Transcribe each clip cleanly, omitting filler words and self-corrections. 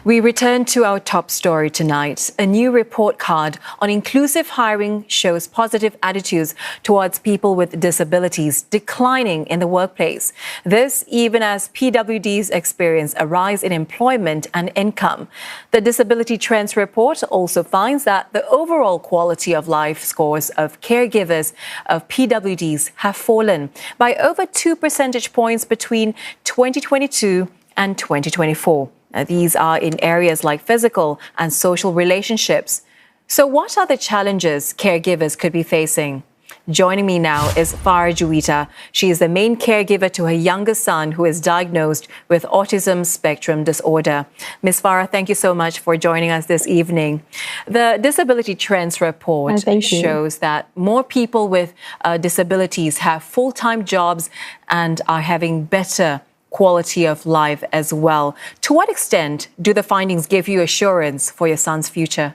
We return to our top story tonight. A new report card on inclusive hiring shows positive attitudes towards people with disabilities declining in the workplace. This even as PWDs experience a rise in employment and income. The Disability Trends report also finds that the overall quality of life scores of caregivers of PWDs have fallen by over 2 percentage points between 2022 and 2024. These are in areas like physical and social relationships. So what are the challenges caregivers could be facing? Joining me now is Farah Juwita. She is the main caregiver to her youngest son who is diagnosed with Autism Spectrum Disorder. Ms. Farah, thank you so much for joining us this evening. The Disability Trends report shows that more people with disabilities have full-time jobs and are having better quality of life as well. To what extent do the findings give you assurance for your son's future?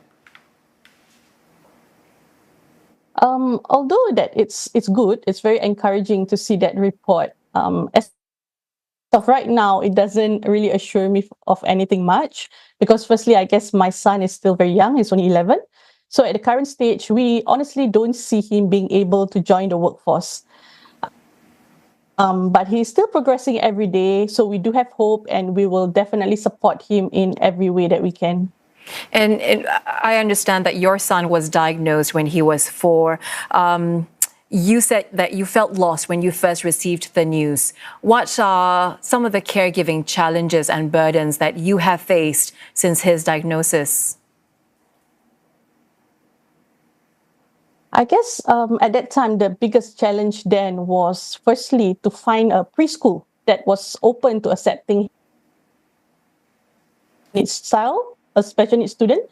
Although that it's good, it's very encouraging to see that report. As of right now, it doesn't really assure me of anything much because firstly, I guess my son is still very young. He's only 11. So at the current stage, we honestly don't see him being able to join the workforce. But he's still progressing every day. So we do have hope and we will definitely support him in every way that we can. And I understand that your son was diagnosed when he was 4. You said that you felt lost when you first received the news. What are some of the caregiving challenges and burdens that you have faced since his diagnosis? I guess at that time, the biggest challenge then was firstly to find a preschool that was open to accepting his child, a special needs student.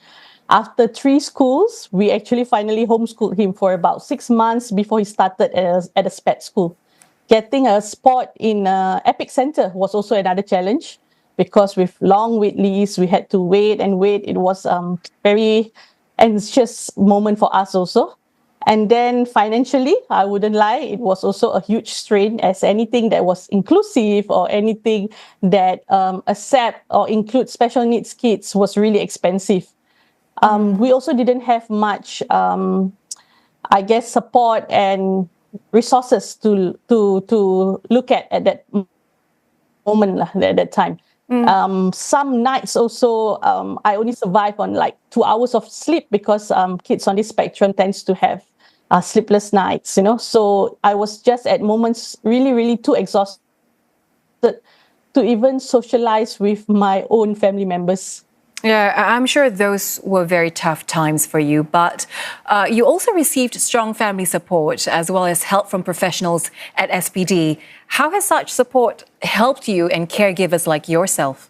After 3 schools, we actually finally homeschooled him for about 6 months before he started at a SPED school. Getting a spot in Epic Center was also another challenge because with long wait lists, we had to wait and wait. It was a very anxious moment for us also. And then financially, I wouldn't lie, it was also a huge strain as anything that was inclusive or anything that accept or include special needs kids was really expensive. We also didn't have much, I guess, support and resources to look at that moment at that time. Some nights also, I only survive on like 2 hours of sleep because kids on this spectrum tends to have sleepless nights, So I was just at moments really, really too exhausted to even socialize with my own family members. Yeah, I'm sure those were very tough times for you, but you also received strong family support as well as help from professionals at SPD. How has such support helped you and caregivers like yourself?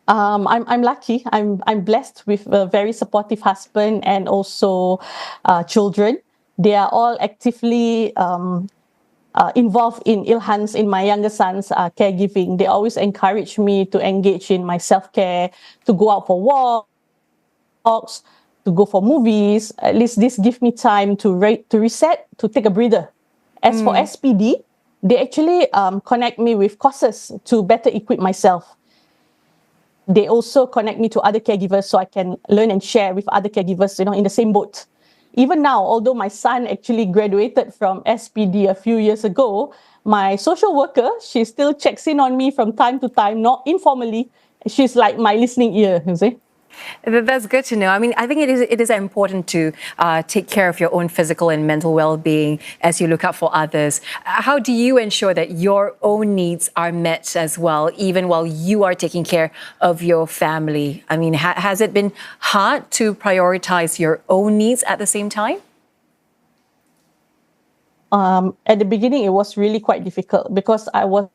I'm lucky. I'm blessed with a very supportive husband and also children. They are all actively involved in Ilhan's, in my younger son's caregiving. They always encourage me to engage in my self-care, to go out for walks, to go for movies. At least this gives me time to reset, to take a breather. As for SPD, they actually connect me with courses to better equip myself. They also connect me to other caregivers so I can learn and share with other caregivers, in the same boat. Even now, although my son actually graduated from SPD a few years ago, my social worker, she still checks in on me from time to time, not informally. She's like my listening ear, you see. That's good to know. I mean, I think it is important to take care of your own physical and mental well-being as you look out for others. How do you ensure that your own needs are met as well, even while you are taking care of your family? I mean, has it been hard to prioritize your own needs at the same time? At the beginning, it was really quite difficult because I was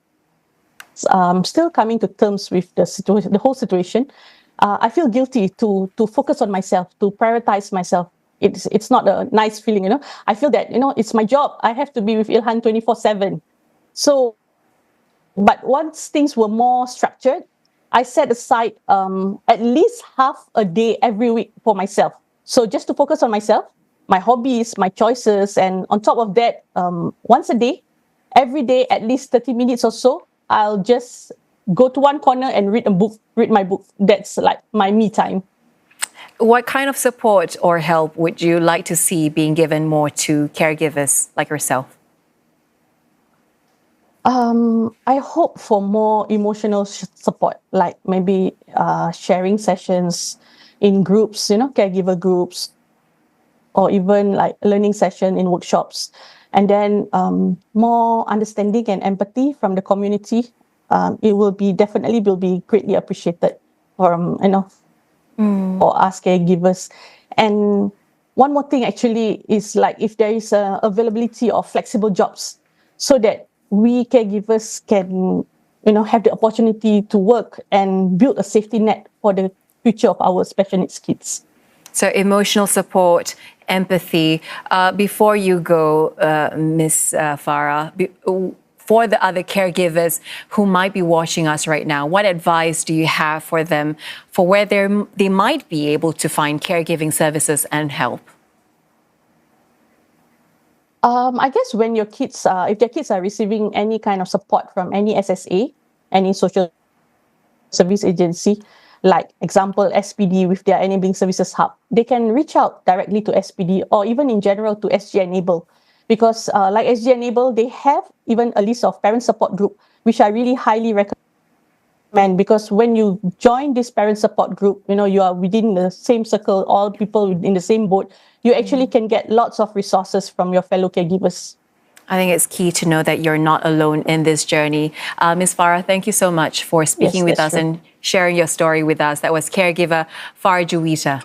still coming to terms with the whole situation. I feel guilty to focus on myself, to prioritize myself. It's not a nice feeling, I feel that, it's my job. I have to be with Ilhan 24/7. So, but once things were more structured, I set aside at least half a day every week for myself. So just to focus on myself, my hobbies, my choices, and on top of that, once a day, every day, at least 30 minutes or so, I'll just go to one corner and read my book. That's like my me time. What kind of support or help would you like to see being given more to caregivers like yourself? I hope for more emotional support, like maybe sharing sessions in groups, caregiver groups, or even like learning session in workshops, and then more understanding and empathy from the community. It will be greatly appreciated from for us caregivers. And one more thing actually is like if there is a availability of flexible jobs, so that we caregivers can have the opportunity to work and build a safety net for the future of our special needs kids. So emotional support, empathy. Before you go, Ms. Farah, for the other caregivers who might be watching us right now, what advice do you have for them for where they might be able to find caregiving services and help? I guess when your kids, if their kids are receiving any kind of support from any SSA, any social service agency, like example SPD with their Enabling Services Hub, they can reach out directly to SPD or even in general to SG Enable. Because like SG Enable, they have even a list of parent support group, which I really highly recommend, because when you join this parent support group, you are within the same circle, all people in the same boat, you actually can get lots of resources from your fellow caregivers. I think it's key to know that you're not alone in this journey. Ms. Farah, thank you so much for speaking with us and sharing your story with us. That was caregiver Farah Juwita.